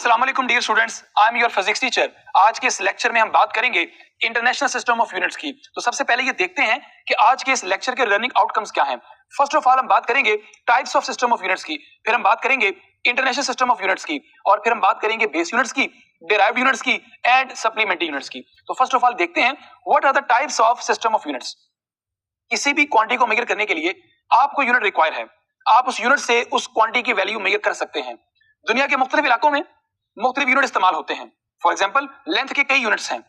अस्सलाम वालेकुम dear students, I am your physics teacher. आज के इस लेक्चर में हम बात करेंगे इंटरनेशनल सिस्टम ऑफ यूनिट्स की। तो सबसे पहले ये देखते हैं कि आज के इस लेक्चर के लर्निंग आउटकम्स क्या हैं। फर्स्ट ऑफ ऑल हम बात करेंगे types of system of units की, फिर हम बात करेंगे इंटरनेशनल सिस्टम ऑफ यूनिट्स की, और फिर हम बात करेंगे बेस यूनिट्स की, डिराइव्ड यूनिट्स की एंड सप्लीमेंट्री यूनिट्स की। तो फर्स्ट ऑफ ऑल देखते हैं what are the types of system of units. किसी भी क्वांटिटी को मेजर करने के लिए आपको यूनिट रिक्वायर है। आप उस यूनिट से उस क्वांटिटी की वैल्यू मेजर कर सकते हैं। दुनिया के मुख्तलिफ इलाकों में मुख्तलिफ यूनिट इस्तेमाल होते हैं। फॉर एग्जाम्पल लेंथ के कई यूनिट्स हैं,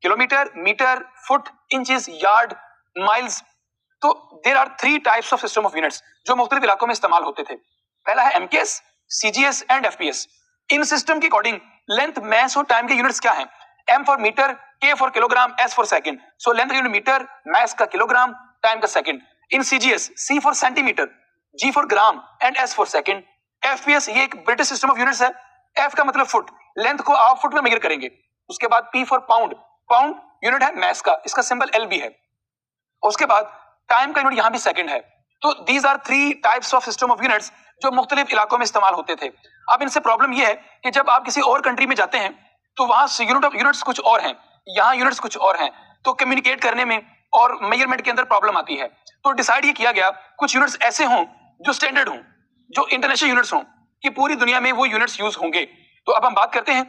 kilometre, metre, foot, inches, yard, miles. तो there are 3 types of system of units जो मुख्तलिफ इलाकों में इस्तेमाल होते थे। पहला है एमकेएस, सीजीएस एंड एफपीएस। इन सिस्टम के अकॉर्डिंग लेंथ, मास और टाइम के यूनिट्स क्या हैं? M for metre, K for kilogram, S for second. So length का यूनिट मीटर, मास का किलोग्राम, टाइम का second. In CGS C for centimetre, ji for gram and S for second. FPS ये एक British system of units है। F का मतलब foot, length को आप फुट में मेजर करेंगे। उसके बाद P for pound, pound unit है मास का, इसका सिंबल एलबी है। उसके बाद टाइम का यूनिट यहां भी सेकंड है। तो these are 3 types of system of units जो मुख्तलिफ इलाकों में इस्तेमाल होते थे। अब इनसे प्रॉब्लम यह है कि जब आप किसी और कंट्री में जाते हैं तो वहां यूनिट ऑफ यूनिट्स कुछ और हैं, यहाँ यूनिट्स कुछ और हैं, तो कम्युनिकेट करने में और मेजरमेंट के अंदर प्रॉब्लम आती है। तो डिसाइड ये किया गया कुछ यूनिट्स ऐसे हों जो स्टैंडर्ड हों, जो इंटरनेशनल यूनिट्स हों, कि पूरी दुनिया में वो यूनिट्स यूज होंगे। तो अब हम बात करते हैं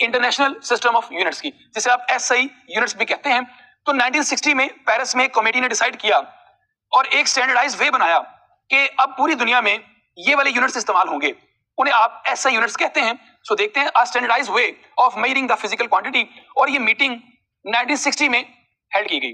इंटरनेशनल सिस्टम ऑफ यूनिट्स की, जिसे आप एसआई यूनिट्स भी कहते हैं। तो 1960 में पेरिस में एक कमेटी ने डिसाइड किया और एक स्टैंडर्डाइज वे बनाया कि अब पूरी दुनिया में ये वाले यूनिट्स इस्तेमाल होंगे, उन्हें आप एसआई यूनिट्स कहते हैं। सो देखते हैं standardise way of measuring the physical quantity, और ये मीटिंग 1960 में हेल्ड की गई।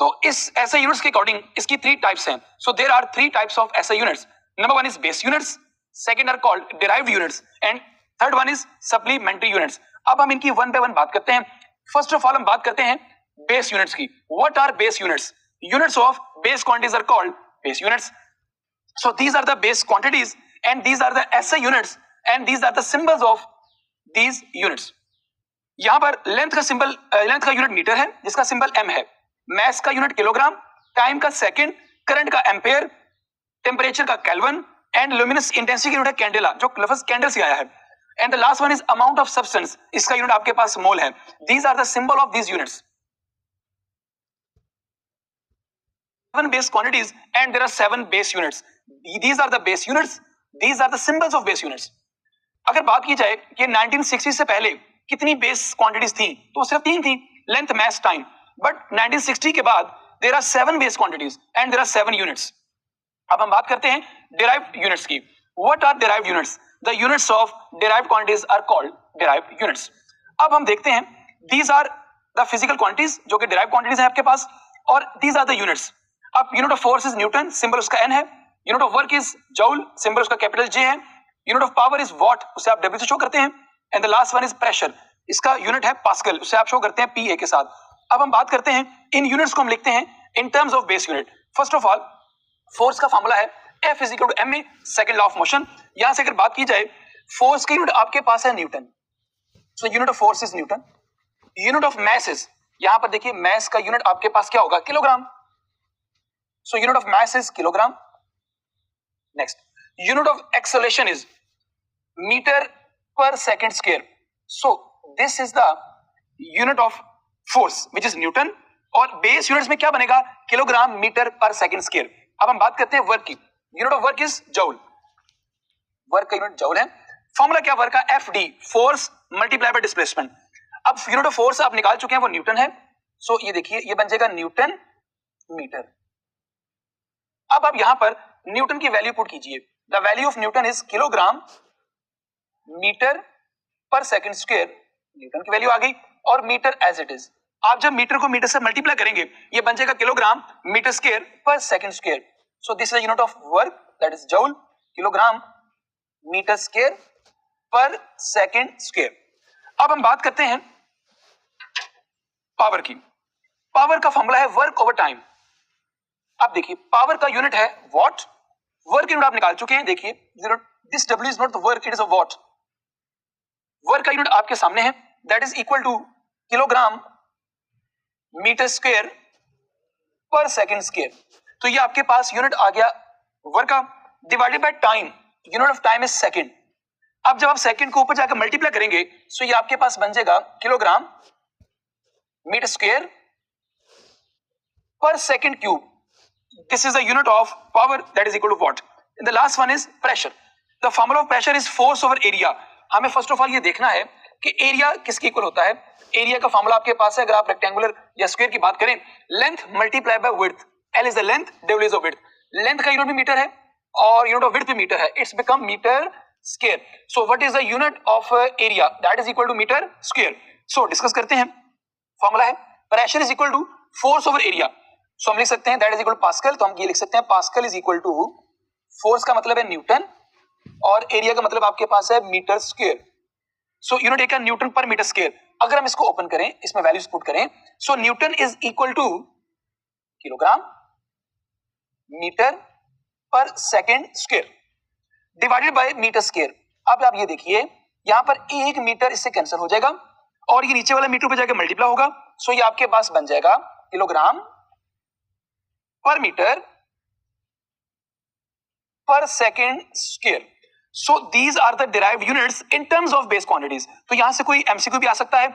तो इस एसआई यूनिट्स के अकॉर्डिंग इसकी 3 टाइप्स हैं। So there are 3 types of SI units. Number 1 is base units, second are called derived units and third one is supplementary units. अब हम इनकी वन बाय वन बात करते हैं। फर्स्ट ऑफ ऑल हम बात करते हैं बेस यूनिट्स की। What are base units? Units of base quantities are called base units. So these are the base quantities and these are the SI units and these are the symbols of these units. यहां पर length का symbol, length का unit metre है जिसका symbol m है, mass का unit kilogram, time का second, current का एम्पेयर, टेम्परेचर का केल्विन एंड लुमिनस इंटेंसिटी का यूनिट है कैंडेला, जो लफ्ज कैंडल से आया है। And the last one is amount of substance, इसका यूनिट आपके पास मोल है। These are the symbol of these units. 7 base quantities and there are 7 base units. These are the base units. These are the symbols of base units. अगर बात की जाए कि 1960 से पहले कितनी बेस क्वांटिटीज थी, तो सिर्फ 3 थी, लेंथ, मास, टाइम। बट 1960 के बाद there are 7 base quantities and there are 7 units. अब हम बात करते हैं derived units की। What are derived units? The units of derived quantities are called derived units. अब हम देखते हैं these are the physical quantities जो कि derived quantities हैं आपके पास, और these are the units. अब unit of force is Newton, symbol उसका एन है। Unit of work is joule, symbol उसका कैपिटल जे है। Unit of power is what, उसे आप डब्ल्यू से शो करते हैं। And the last one is pressure, इसका यूनिट है पास्कल, उसे आप शो करते हैं पीए के साथ। अब हम बात करते हैं इन यूनिट्स को हम लिखते हैं in terms of base unit. First of all force का फॉर्मूला है F is equal to M A, second law of motion. यहां से अगर बात की जाए फोर्स की यूनिट आपके पास है Newton, so unit of force is Newton. Unit of mass is, यहां पर देखिए मास का यूनिट आपके पास क्या होगा? Kilogram. So unit of mass is kilogram. Next, unit of acceleration is meter per second square. So this is the unit of force which is Newton. और base units में क्या बनेगा? Kilogram metre per second square. अब हम बात करते हैं work की। Unit of work is joule, work का यूनिट जूल है। फॉर्मूला क्या वर्क का? FD, force multiply by displacement. अब यूनिट ऑफ फोर्स आप निकाल चुके हैं, वो न्यूटन है। सो ये देखिए ये बन जाएगा न्यूटन मीटर। अब आप यहां पर न्यूटन की वैल्यू पुट कीजिए। The value of newton is kilogram metre per second square, newton की वैल्यू आ गई, और मीटर एज इट इज। आप जब मीटर को मीटर से मल्टीप्लाई करेंगे ये बन जाएगा kilogram metre square per second square. So this is unit of work, that is joule, kilogram metre square per second square. अब हम बात करते हैं पावर की। पावर का फॉर्मूला है वर्क ओवर टाइम। अब देखिए पावर का यूनिट है वॉट, वर्क यूनिट आप निकाल चुके हैं। देखिए this W is not the work, it is a watt. Work का यूनिट आपके सामने है, that is equal to kilogram metre square per second square. तो ये आपके पास यूनिट आ गया वर्क का, divided by time. Unit of time is second. अब जब आप सेकंड को ऊपर जाकर मल्टीप्लाई करेंगे सो ये आपके पास बन जाएगा kilogram metre square per second cube. This is the unit of power that is equal to watt. And the last one is pressure. The formula of pressure is force over area. हमें first of all ये देखना है कि area किसके equal होता है. Area का formula आपके पास है. अगर आप रेक्टेंगुलर या स्क्वायर की बात करें, length multiply by width. L is the length, W is the width. Length का यूनिट भी मीटर है और यूनिट ऑफ विड्थ भी मीटर है. It's become metre square. So what is the unit of area? That is equal to metre square. So discuss करते हैं. Formula है pressure is equal to force over area. So हम लिख सकते हैं that is equal to pascal. तो हम ये लिख सकते हैं pascal is equal to force का मतलब है न्यूटन और एरिया का मतलब आपके पास है मीटर स्क्वायर. सो यूनिट एक है न्यूटन पर मीटर स्क्वायर. अगर हम इसको ओपन करें, इसमें वैल्यूज पुट करें, so newton is equal to kilogram metre per second square divided by metre square. अब आप ये देखिए यहां पर एक मीटर इससे कैंसिल हो जाएगा और ये नीचे वाला मीटर पे जाके मल्टीप्लाई होगा. सो ये आपके पास बन जाएगा kilogram per metre per second square. So these are the derived units in terms of base quantities. तो यहां से कोई एमसीक्यू भी आ सकता है.